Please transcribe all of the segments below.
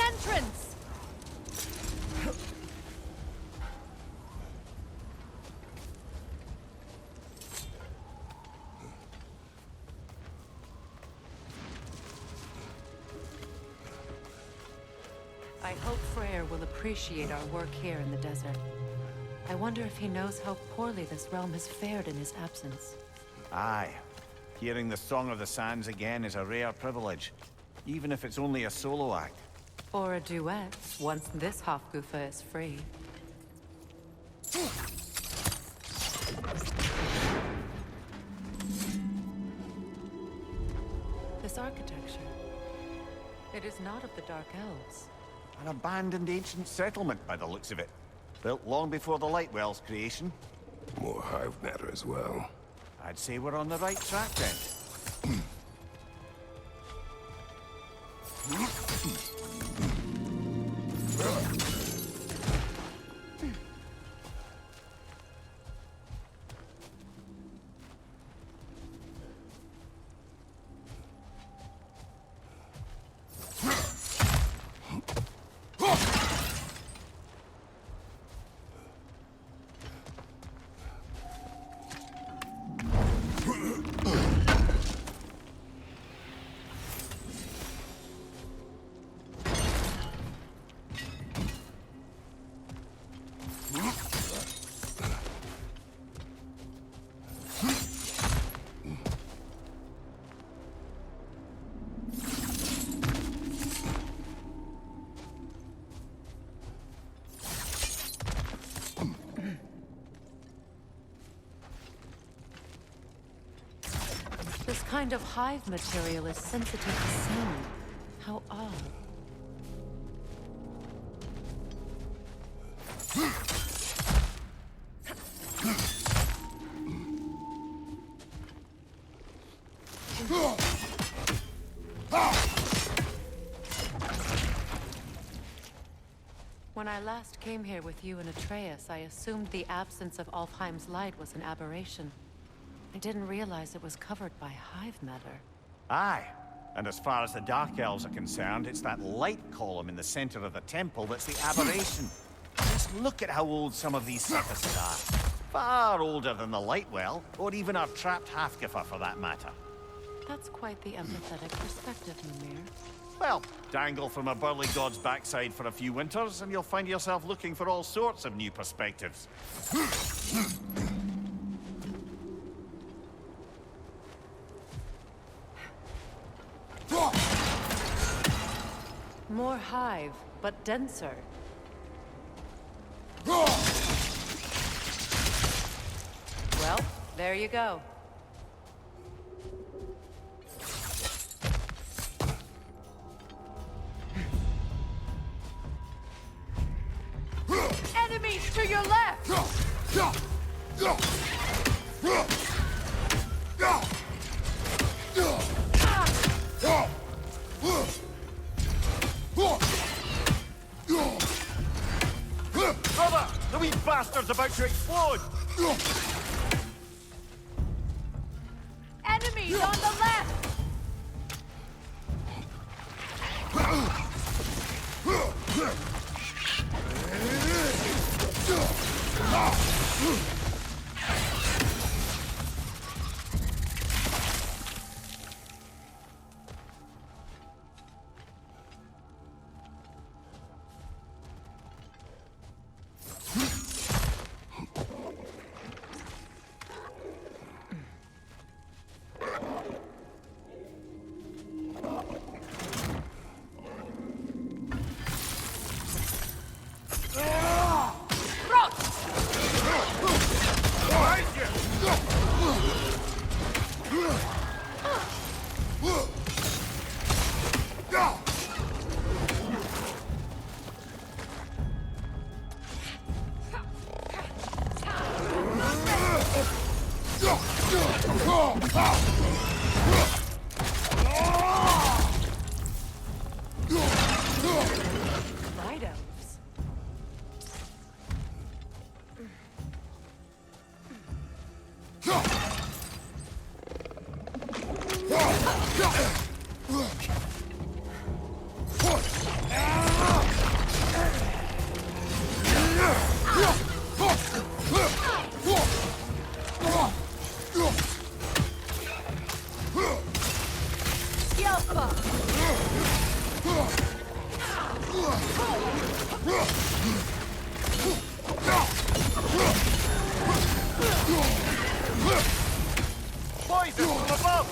entrance! I hope Freyr will appreciate our work here in the desert. I wonder if he knows how poorly this realm has fared in his absence. Aye. Hearing the Song of the Sands again is a rare privilege, even if it's only a solo act. Or a duet, once this Hofgufa is free. This architecture, it is not of the Dark Elves. An abandoned ancient settlement by the looks of it. Built long before the Lightwell's creation. More hive matter as well. I'd say we're on the right track then. This kind of hive material is sensitive to sound. How odd. When I last came here with you and Atreus, I assumed the absence of Alfheim's light was an aberration. I didn't realize it was covered by hive matter. Aye. And as far as the Dark Elves are concerned, it's that light column in the center of the temple that's the aberration. Just look at how old some of these surfaces are. Far older than the Lightwell, or even our trapped Hafgifa for that matter. That's quite the empathetic perspective, Mimir. Well, dangle from a burly god's backside for a few winters, and you'll find yourself looking for all sorts of new perspectives. More hive, but denser. Well, there you go. Enemies to your left! Brother! The wee bastard's about to explode! Enemies on the left! Poison from above!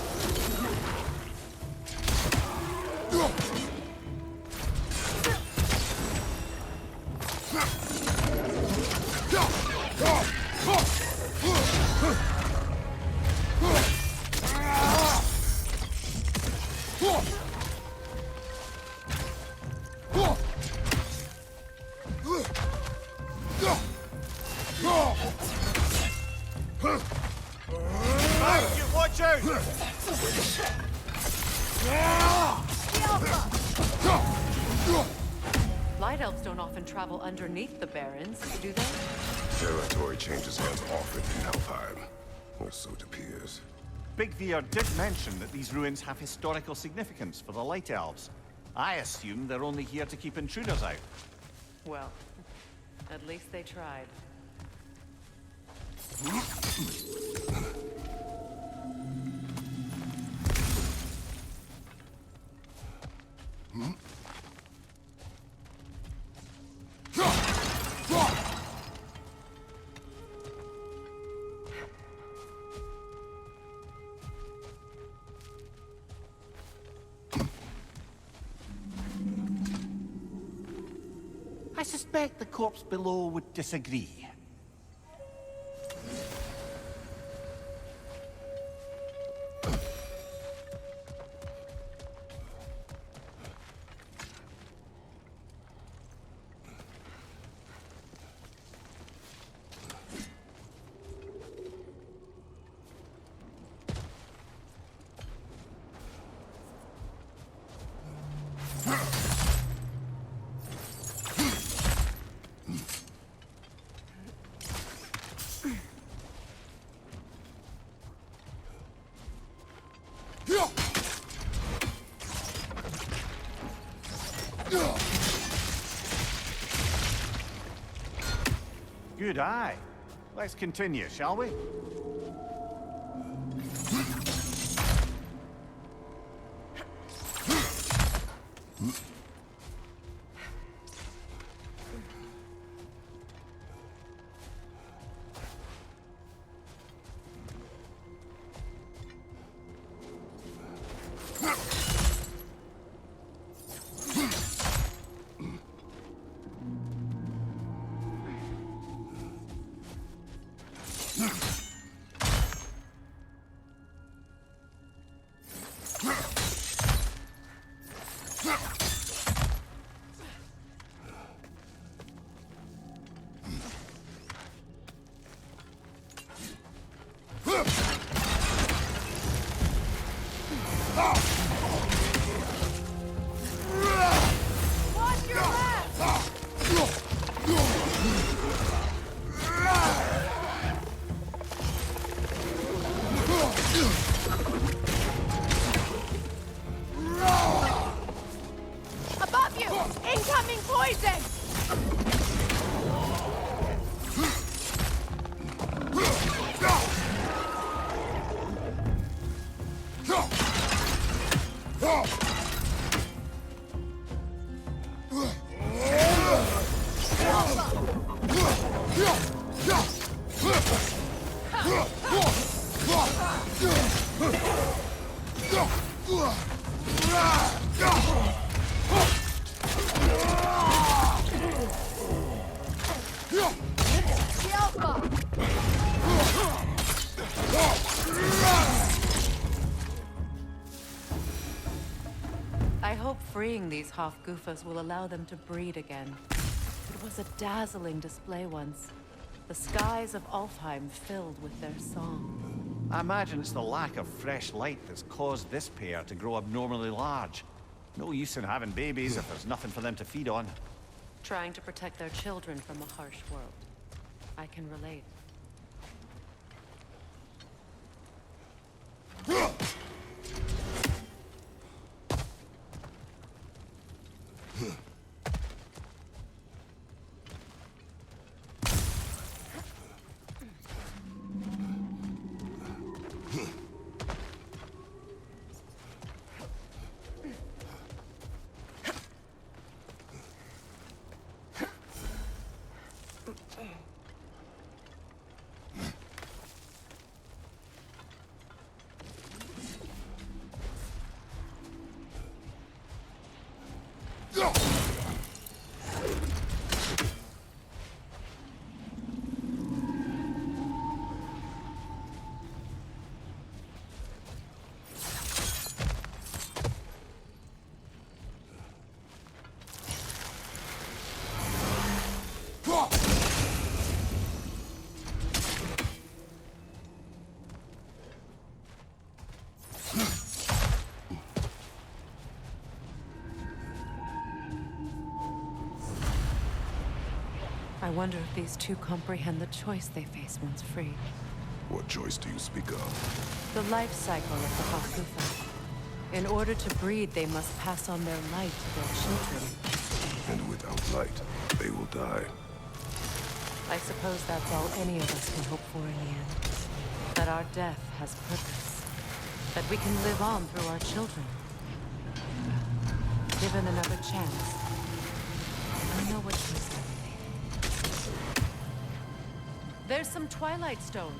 Watch out! Light elves don't often travel underneath the barrens, do they? Territory changes hands often in Alfheim, or so it appears. Big Veer did mention that these ruins have historical significance for the Light Elves. I assume they're only here to keep intruders out. Well, at least they tried. I suspect the corpse below would disagree. Good eye. Let's continue, shall we? Above you! Incoming poison! I hope freeing these Hofgufas will allow them to breed again. It was a dazzling display once. The skies of Alfheim filled with their song. I imagine it's the lack of fresh light that's caused this pair to grow abnormally large. No use in having babies if there's nothing for them to feed on. Trying to protect their children from a harsh world. I can relate. I wonder if these two comprehend the choice they face once free. What choice do you speak of? The life cycle of the Hakufa. In order to breed, they must pass on their light to their children. And without light, they will die. I suppose that's all any of us can hope for in the end. That our death has purpose. That we can live on through our children. Given another chance, I know what choice I will make. There's some Twilight Stone.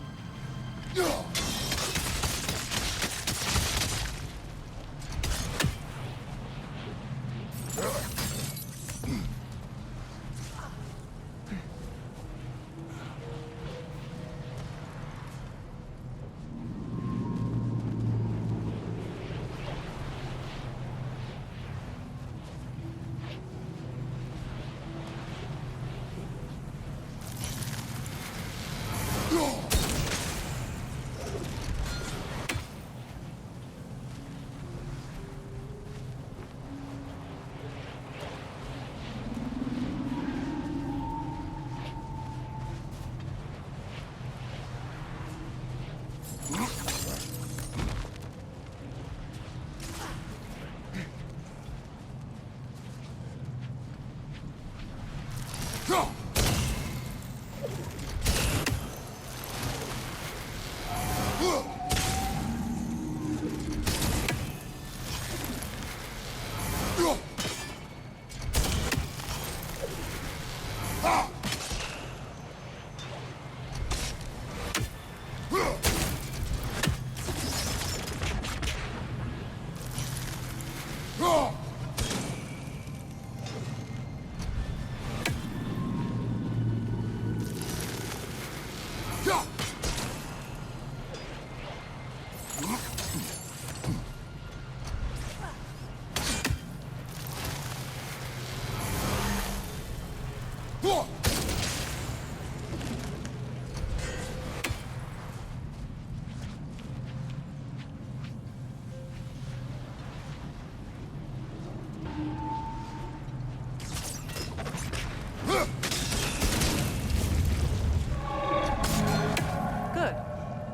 Good.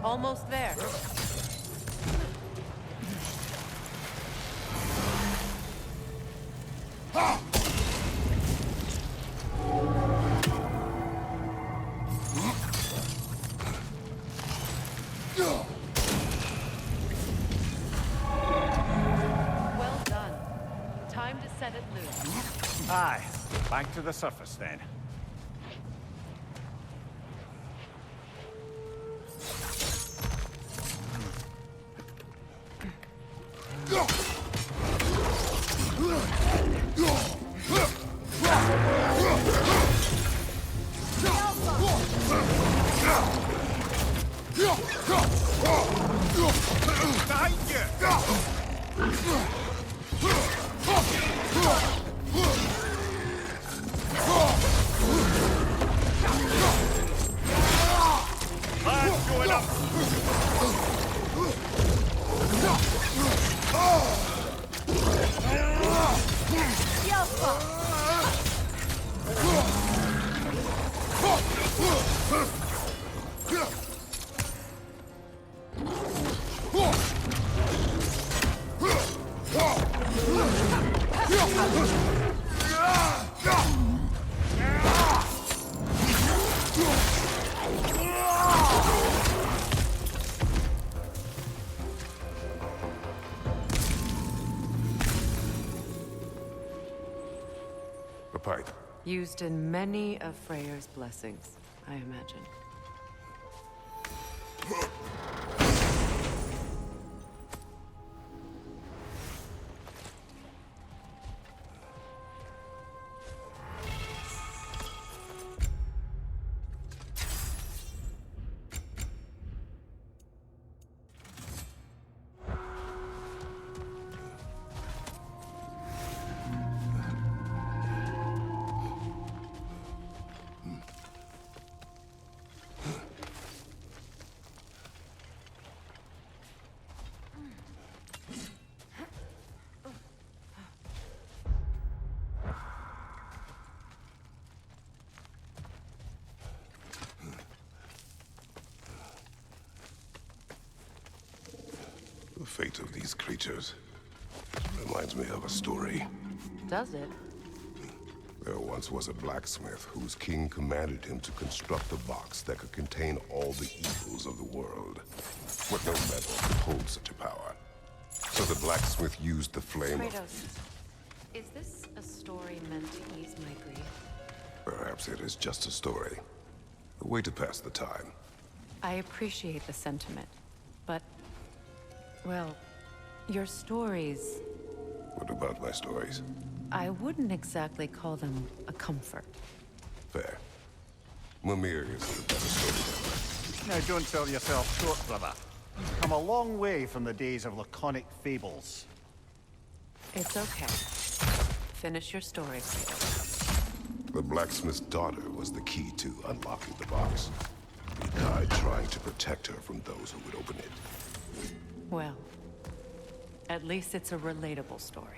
Almost there. Well done. Time to set it loose. Aye. Back to the surface then. Behind you! Let's going up! A pipe. Used in many of Freyr's blessings, I imagine. The fate of these creatures reminds me of a story. Does it? There once was a blacksmith whose king commanded him to construct a box that could contain all the evils of the world. But no metal could hold such a power. So the blacksmith used the flame of... Kratos, is this a story meant to ease my grief? Perhaps it is just a story. A way to pass the time. I appreciate the sentiment, but... well, your stories... What about my stories? I wouldn't exactly call them a comfort. Fair. Mimir is the better storyteller. Now don't sell yourself short, brother. You've come a long way from the days of laconic fables. It's okay. Finish your story, Kratos. The blacksmith's daughter was the key to unlocking the box. He died trying to protect her from those who would open it. Well, at least it's a relatable story.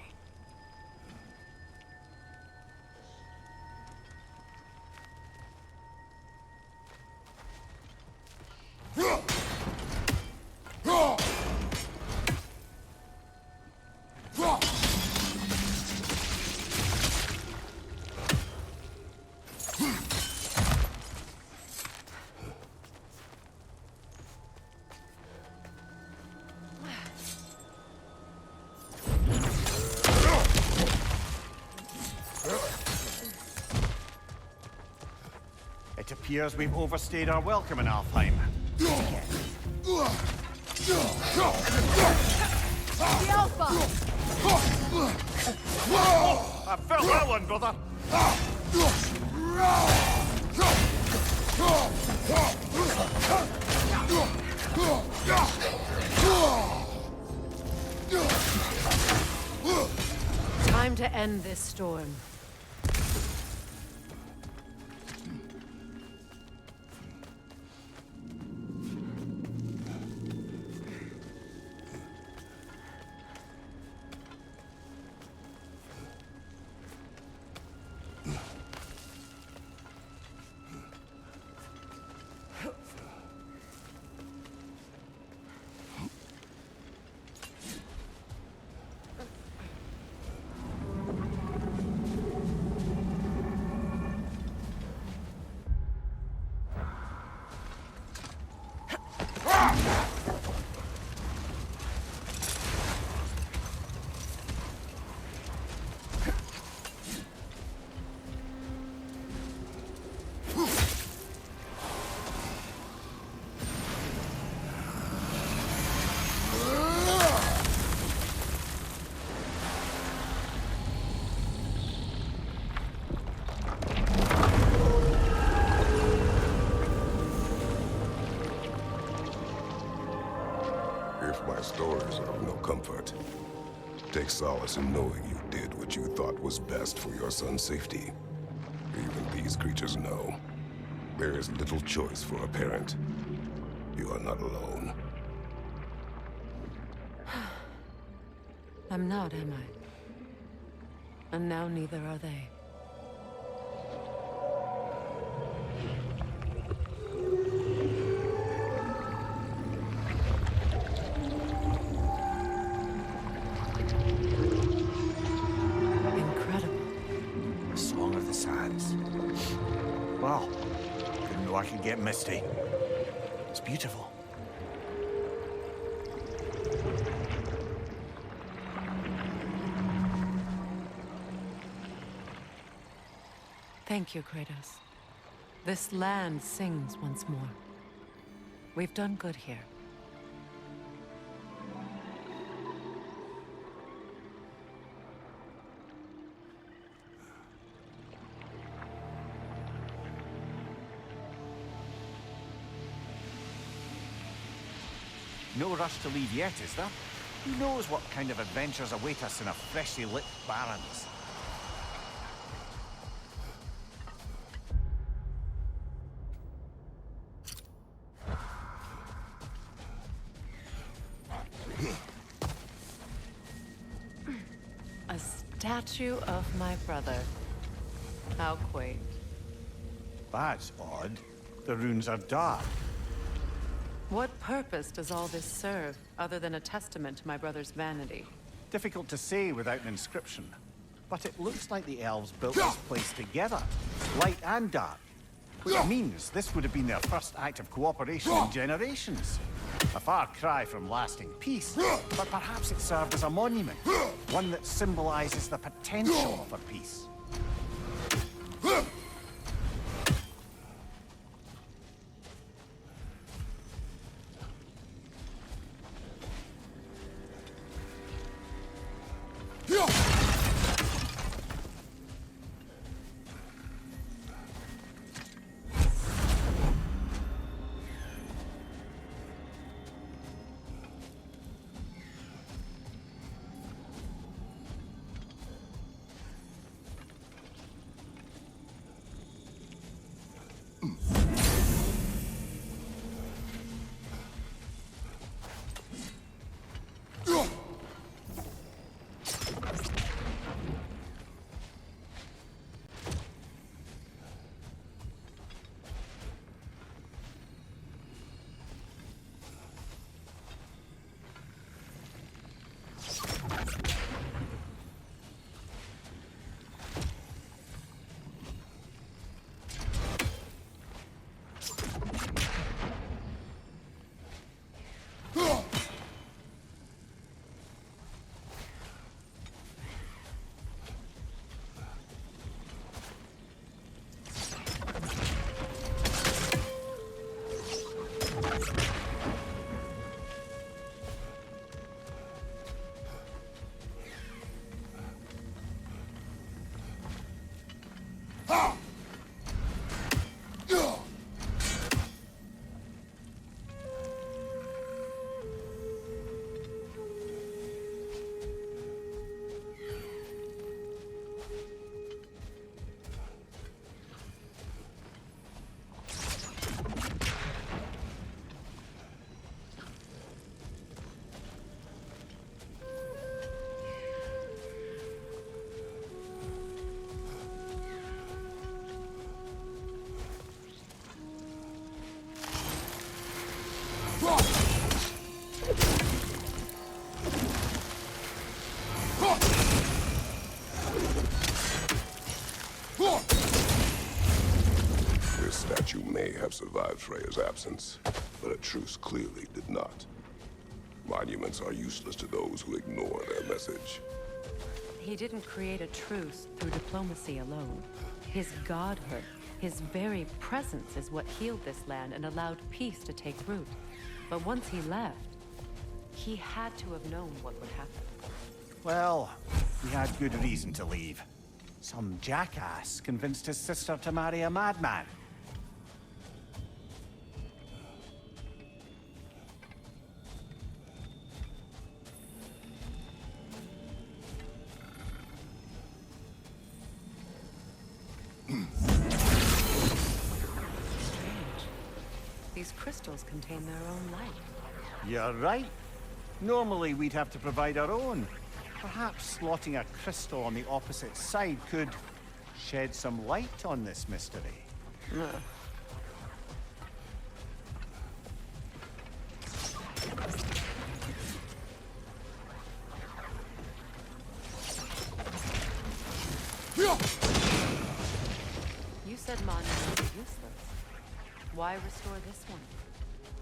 It appears we've overstayed our welcome in Alfheim. The Alpha! I felt that one, brother! Time to end this storm. If my stories are of no comfort, take solace in knowing you did what you thought was best for your son's safety. Even these creatures know. There is little choice for a parent. You are not alone. I'm not, am I? And now neither are they. Incredible. The Song of the Sands. Wow. Didn't know I could get misty. It's beautiful. Thank you, Kratos. This land sings once more. We've done good here. No rush to leave yet, is there? Who knows what kind of adventures await us in a freshly lit Barrens? A statue of my brother. How quaint. That's odd. The runes are dark. What purpose does all this serve, other than a testament to my brother's vanity? Difficult to say without an inscription. But it looks like the elves built this place together, light and dark. Which means this would have been their first act of cooperation in generations. A far cry from lasting peace, but perhaps it served as a monument. One that symbolizes the potential for peace. This statue may have survived Freya's absence, but a truce clearly did not. Monuments are useless to those who ignore their message. He didn't create a truce through diplomacy alone. His godhood, his very presence is what healed this land and allowed peace to take root. But once he left, he had to have known what would happen. Well, he had good reason to leave. Some jackass convinced his sister to marry a madman. These crystals contain their own light. You're right. Normally we'd have to provide our own. Perhaps slotting a crystal on the opposite side could shed some light on this mystery. You said monuments were useless. Why restore this one?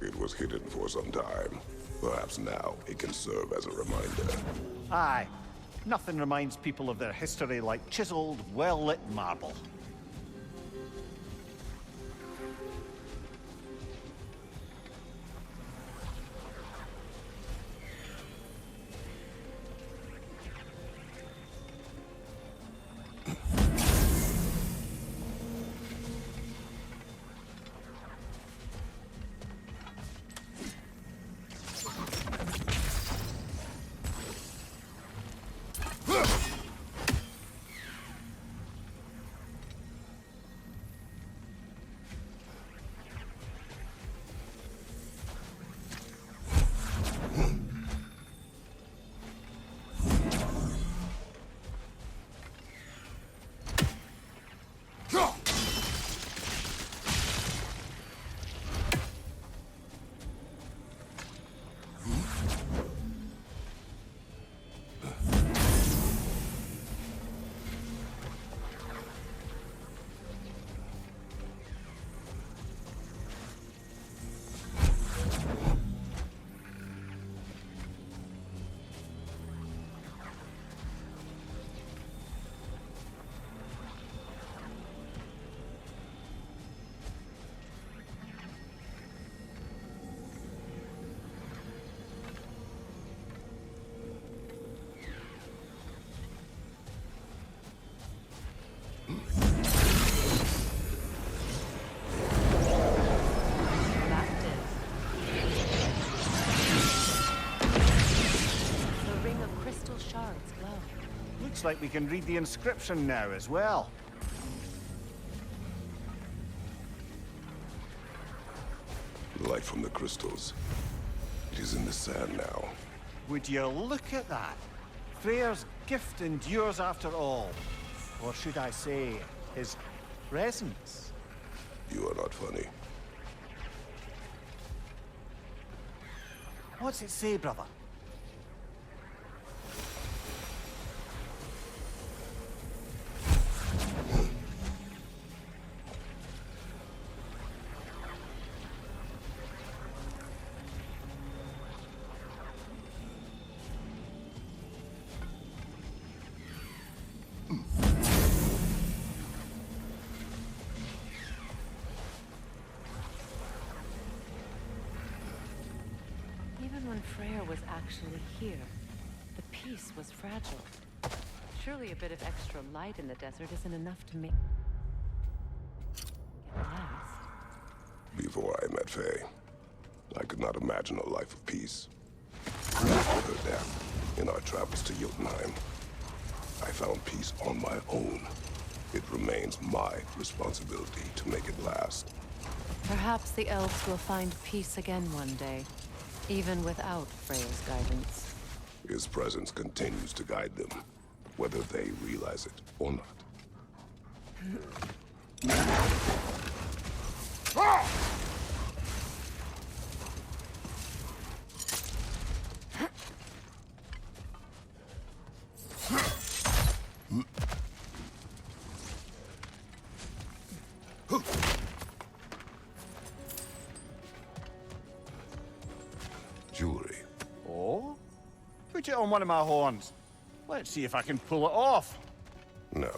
It was hidden for some time. Perhaps now it can serve as a reminder. Aye. Nothing reminds people of their history like chiseled, well-lit marble. Looks like we can read the inscription now as well. Light from the crystals. It is in the sand now. Would you look at that? Freyr's gift endures after all. Or should I say, his presence. You are not funny. What's it say, brother? Even when Freyr was actually here, the peace was fragile. Surely a bit of extra light in the desert isn't enough to make it last. Before I met Faye, I could not imagine a life of peace. After her death, in our travels to Jotunheim, I found peace on my own. It remains my responsibility to make it last. Perhaps the elves will find peace again one day, even without Freya's guidance. His presence continues to guide them, whether they realize it or not. Jewelry. Oh? Put it on one of my horns. Let's see if I can pull it off. No.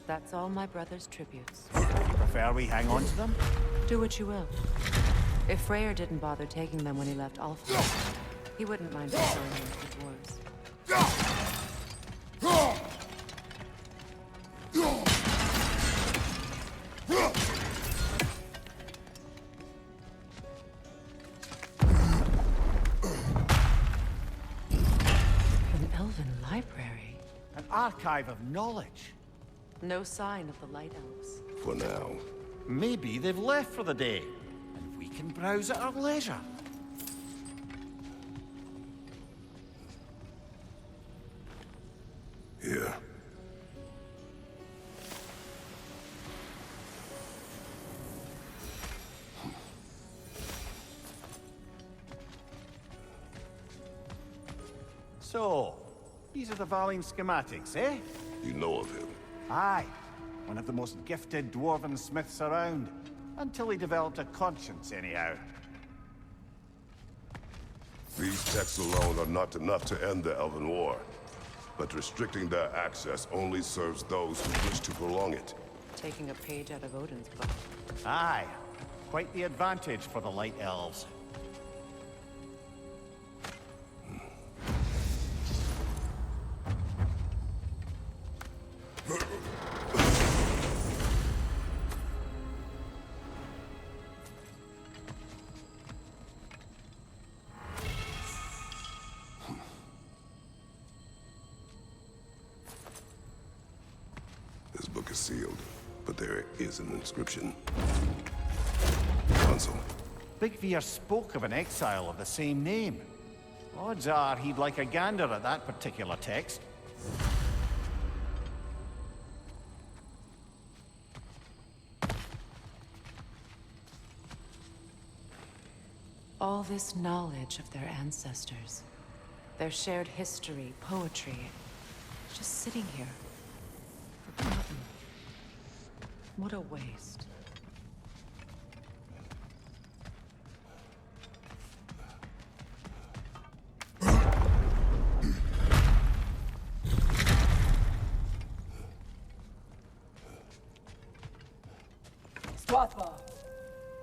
That's all my brother's tributes. Prefer we hang on to them? Do what you will. If Freyr didn't bother taking them when he left Alpha, he wouldn't mind restoring them to the dwarves. An elven library. An archive of knowledge. No sign of the Light Elves. For now. Maybe they've left for the day, and we can browse at our leisure. Here. So, these are the Valine schematics, eh? You know of him. Aye. One of the most gifted dwarven smiths around. Until he developed a conscience, anyhow. These texts alone are not enough to end the Elven War. But restricting their access only serves those who wish to prolong it. Taking a page out of Odin's book. Aye. Quite the advantage for the Light Elves. This book is sealed, but there is an inscription. Console. Big Veer spoke of an exile of the same name. Odds are he'd like a gander at that particular text. All this knowledge of their ancestors, their shared history, poetry, just sitting here, forgotten. What a waste.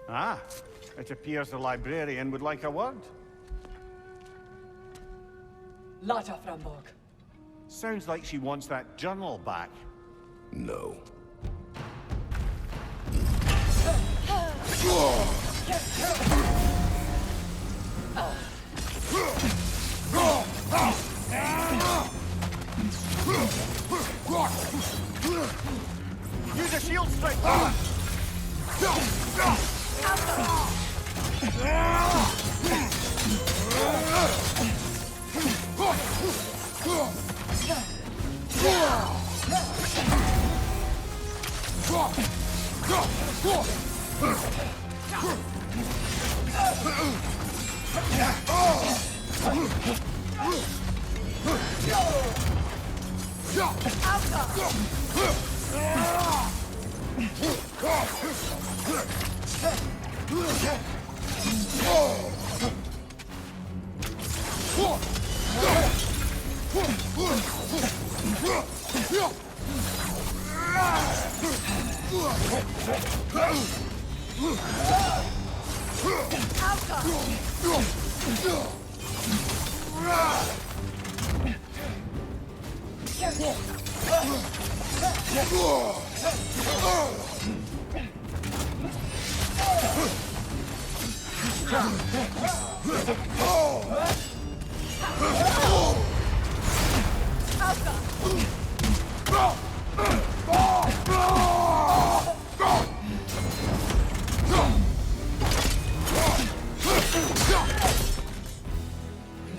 Ah, it appears the librarian would like a word. Lata Framborg. Sounds like she wants that journal back. No. the shield strike!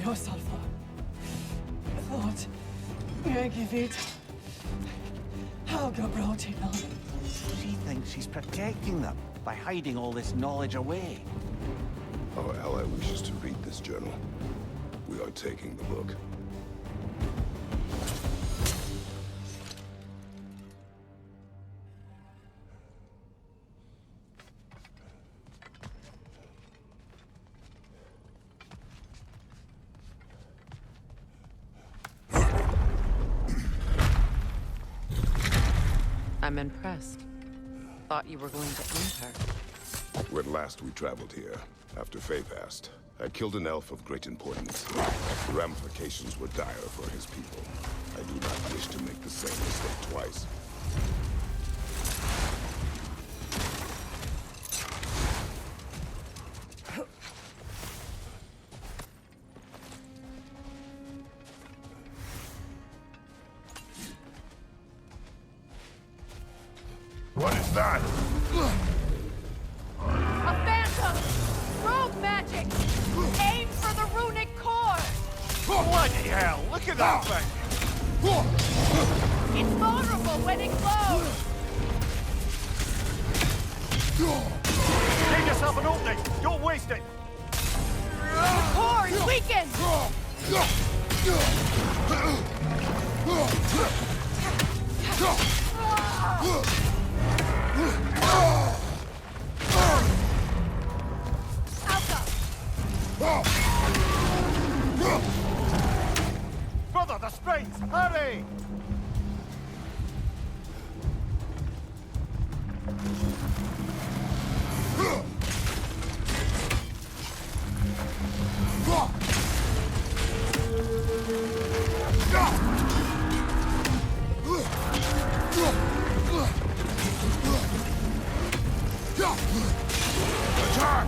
No salva. Thought. Megivit. How Gabroti now. She thinks she's protecting them by hiding all this knowledge away. Our ally wishes to read this journal. We are taking the book. I'm impressed. Thought you were going to end her. When last we traveled here, after Faye passed, I killed an elf of great importance. The ramifications were dire for his people. I do not wish to make the same mistake twice. What is that? A phantom! Rogue magic! Aim for the runic core! Bloody hell, look at that thing! It's vulnerable when it glows! Give yourself an opening! Don't waste it! The core is weakened! Brother, the springs! Hurry! Attack!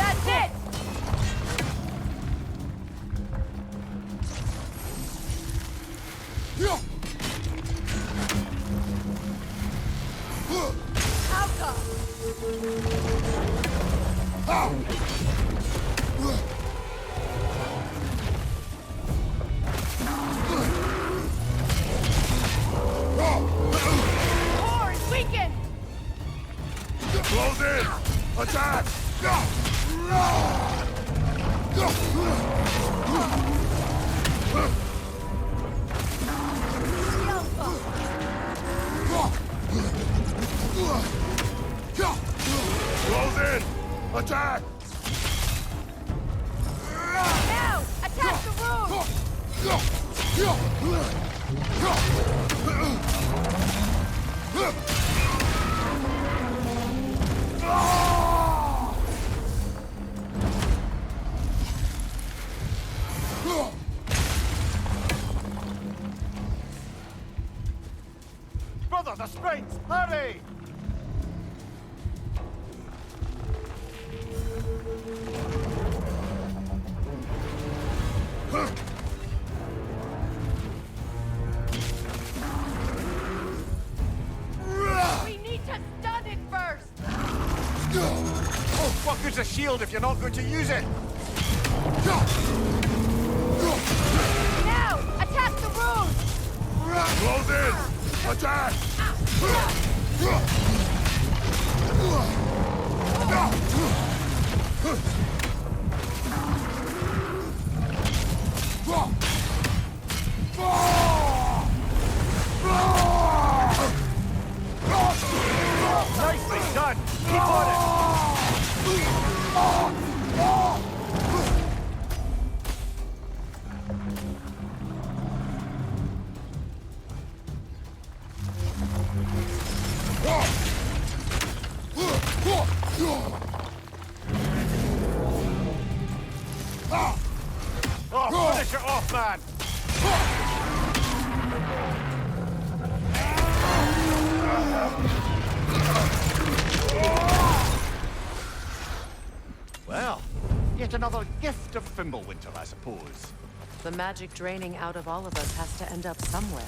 That's it! Core is weakened! Close in! Attack! Close in! Attack! Now! Attack the room! STRIX, hurry! We need to stun it first! Oh, fuck, it's a shield if you're not going to use it! Now! Attack the rune! Close in! Attack! Nicely done! Keep on it! Oh, finish it off, man! Well, yet another gift of Fimbulwinter, I suppose. The magic draining out of all of us has to end up somewhere.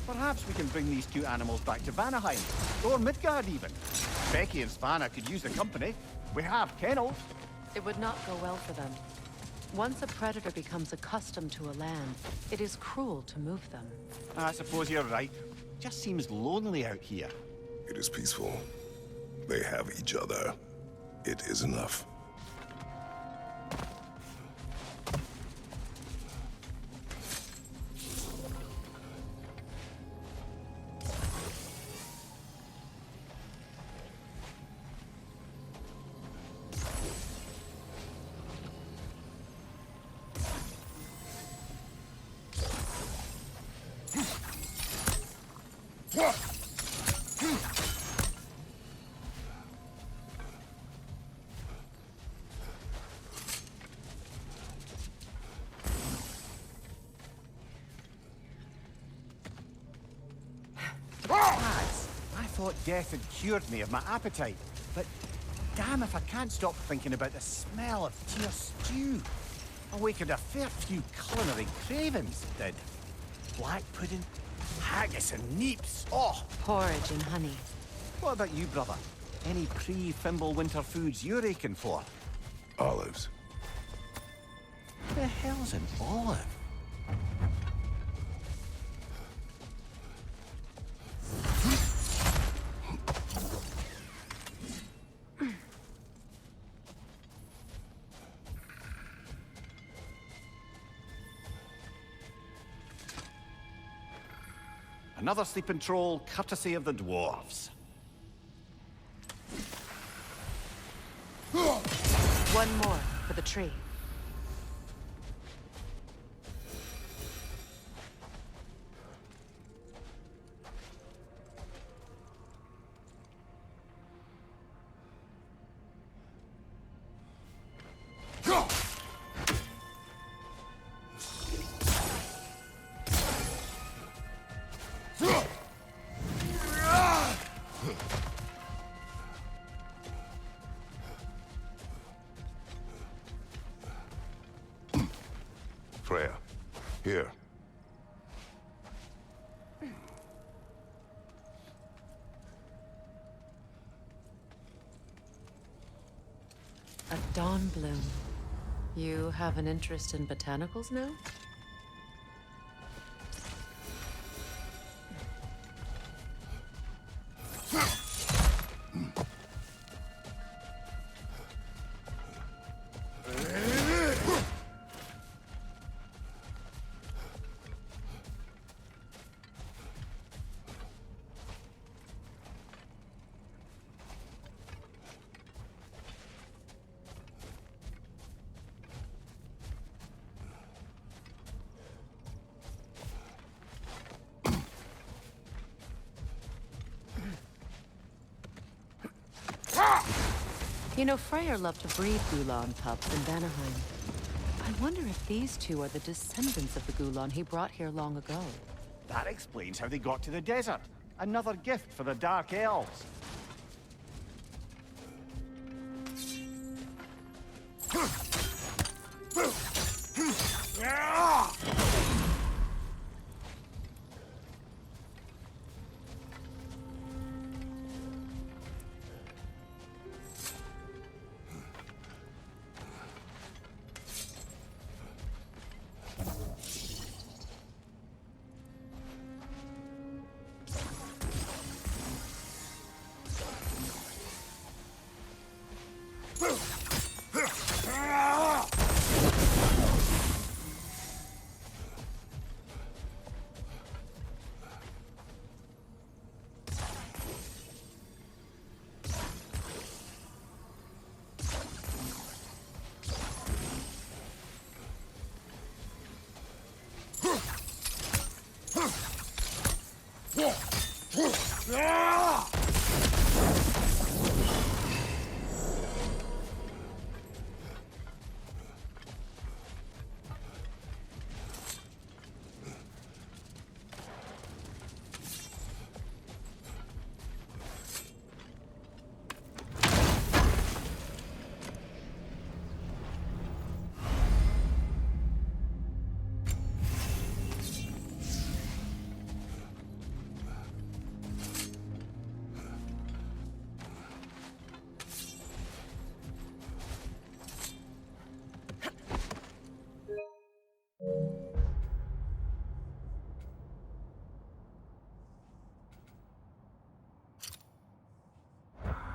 Perhaps we can bring these two animals back to Vanaheim, or Midgard even. Becky and Svanna could use the company. We have kennels. It would not go well for them. Once a predator becomes accustomed to a land, it is cruel to move them. I suppose you're right. Just seems lonely out here. It is peaceful. They have each other. It is enough. Lads, I thought death had cured me of my appetite, but damn if I can't stop thinking about the smell of tear stew. Awakened a fair few culinary cravings, it did. Black pudding, haggis and neeps. Oh, Porridge and honey. what about you, brother? Any pre-Fimbulwinter foods you're aching for? Olives. The hell's an olive? Another sleeping troll, courtesy of the dwarves. One more for the tree. Freya. Here. A dawn bloom. You have an interest in botanicals now? You know, Freyr loved to breed Gulan pups in Vanaheim. I wonder if these two are the descendants of the Gulan he brought here long ago. That explains how they got to the desert. Another gift for the Dark Elves.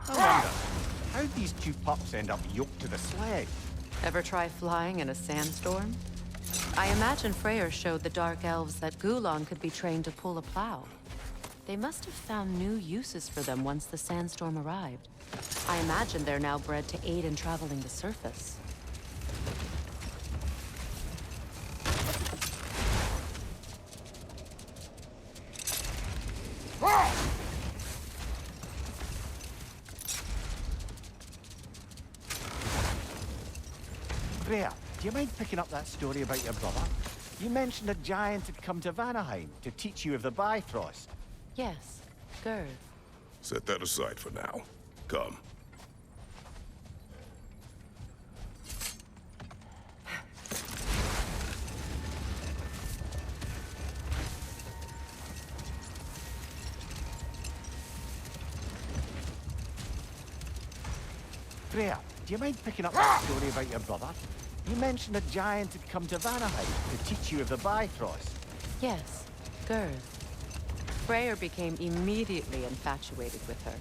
I wonder, how'd these two pups end up yoked to the sled? Ever try flying in a sandstorm? I imagine Freyr showed the Dark Elves that Gulan could be trained to pull a plow. They must have found new uses for them once the sandstorm arrived. I imagine they're now bred to aid in traveling the surface. Freya, do you mind picking up that story about your brother? You mentioned a giant had come to Vanaheim to teach you of the Bifrost. Yes, Gerd. Set that aside for now. Come. Freya, do you mind picking up that story about your brother? You mentioned a giant had come to Vanaheim to teach you of the Bifrost. Yes, Gerd. Freyr became immediately infatuated with her.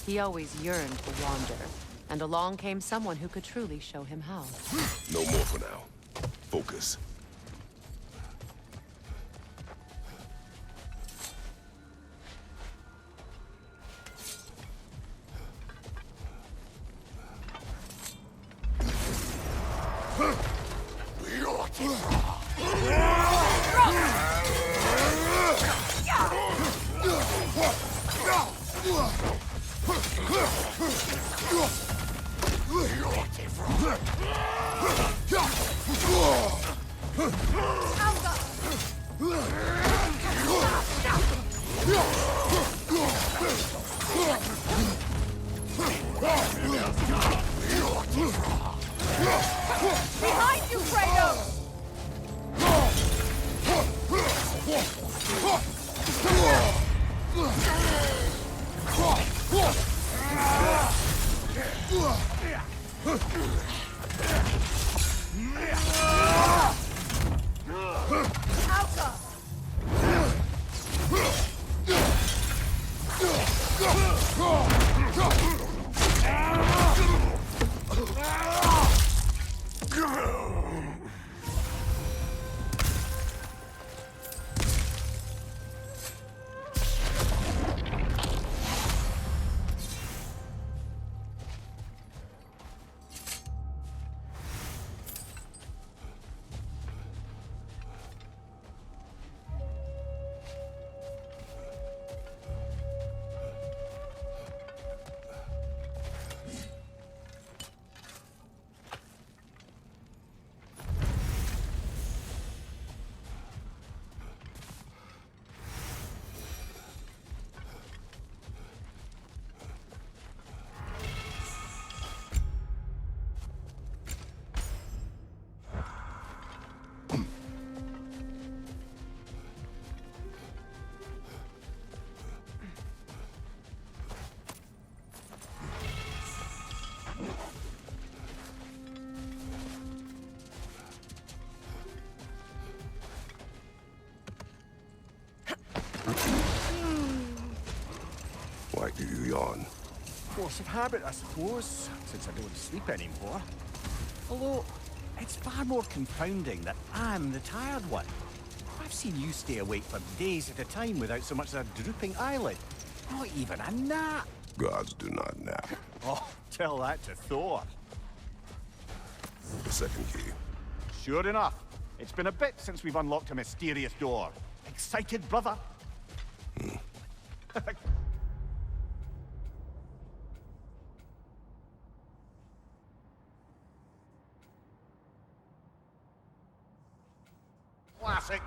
He always yearned to wander, and along came someone who could truly show him how. No more for now. Focus. Behind you, Kratos! Force of habit, I suppose, since I don't sleep anymore. Although, it's far more confounding that I'm the tired one. I've seen you stay awake for days at a time without so much as a drooping eyelid. Not even a nap. Gods do not nap. Oh, tell that to Thor. The second key. Sure enough. It's been a bit since we've unlocked a mysterious door. Excited, brother? Classic.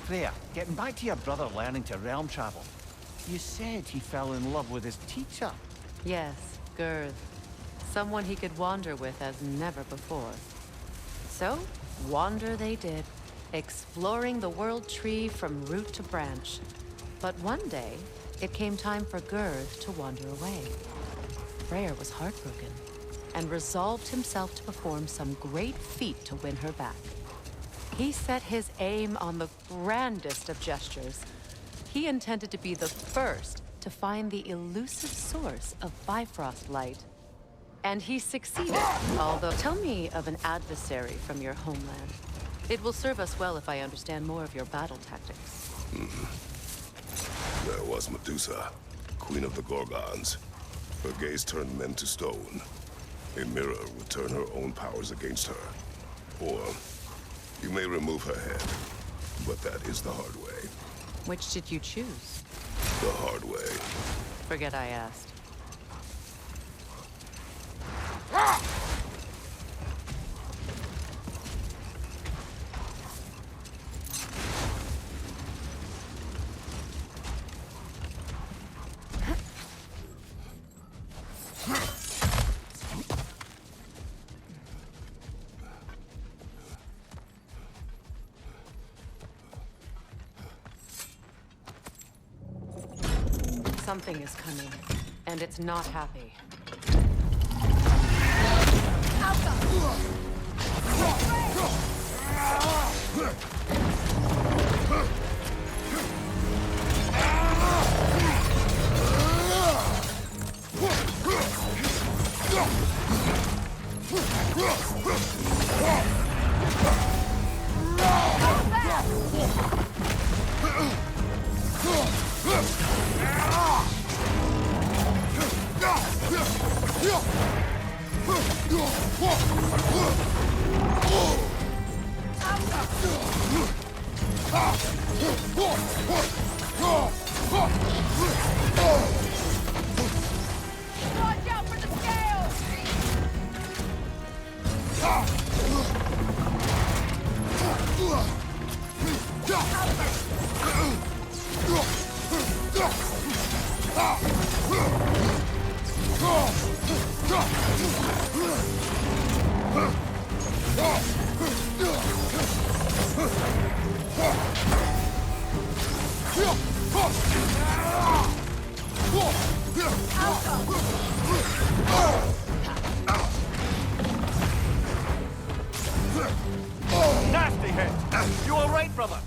Freya, getting back to your brother learning to realm travel. You said he fell in love with his teacher. Yes, Girth. Someone he could wander with as never before. So, wander they did, exploring the world tree from root to branch. But one day, it came time for Girth to wander away. Freyr was heartbroken, and resolved himself to perform some great feat to win her back. He set his aim on the grandest of gestures. He intended to be the first to find the elusive source of Bifrost light. And he succeeded, although... Tell me of an adversary from your homeland. It will serve us well if I understand more of your battle tactics. There was Medusa, queen of the Gorgons. Her gaze turned men to stone. A mirror would turn her own powers against her. Or you may remove her head, but that is the hard way. Which did you choose? The hard way. Forget I asked. Something is coming, and it's not happy. Watch out for the scales! Nasty hit! You all right, brother?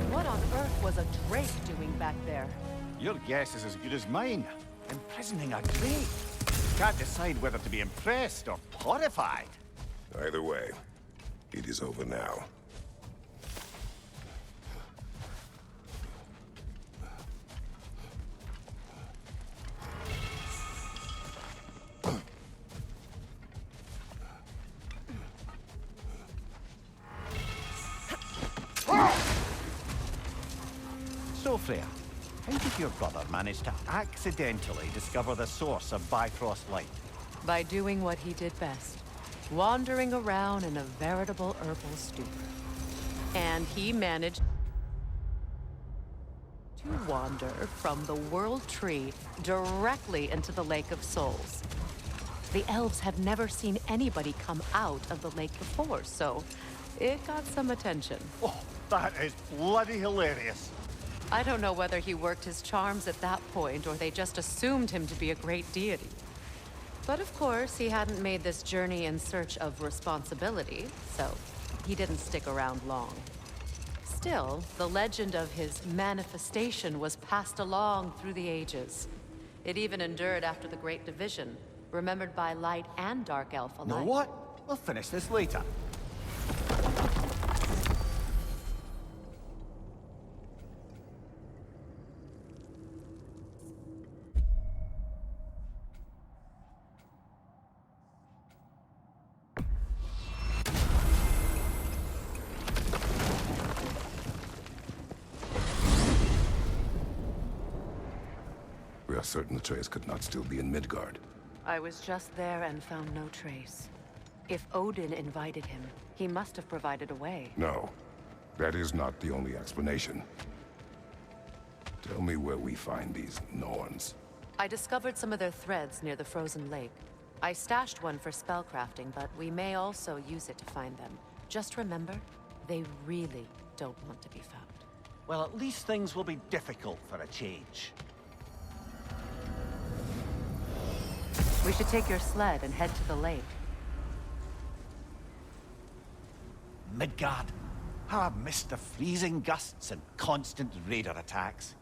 What on earth was a Drake doing back there? Your guess is as good as mine. Imprisoning a Drake. Can't decide whether to be impressed or horrified. Either way, it is over now. So, Freya, how did your brother manage to accidentally discover the source of Bifrost light? By doing what he did best, wandering around in a veritable herbal stupor. And he managed to wander from the World Tree directly into the Lake of Souls. The elves have never seen anybody come out of the lake before, so it got some attention. Oh, that is bloody hilarious. I don't know whether he worked his charms at that point or they just assumed him to be a great deity. But of course, he hadn't made this journey in search of responsibility, so he didn't stick around long. Still, the legend of his manifestation was passed along through the ages. It even endured after the Great Division, remembered by light and dark elf alike. Know what? We'll finish this later. We are certain the trace could not still be in Midgard. I was just there and found no trace. If Odin invited him, he must have provided a way. No, that is not the only explanation. Tell me where we find these Norns. I discovered some of their threads near the frozen lake. I stashed one for spellcrafting, but we may also use it to find them. Just remember, they really don't want to be found. Well, at least things will be difficult for a change. We should take your sled and head to the lake. Midgard. How I've missed the freezing gusts and constant raider attacks.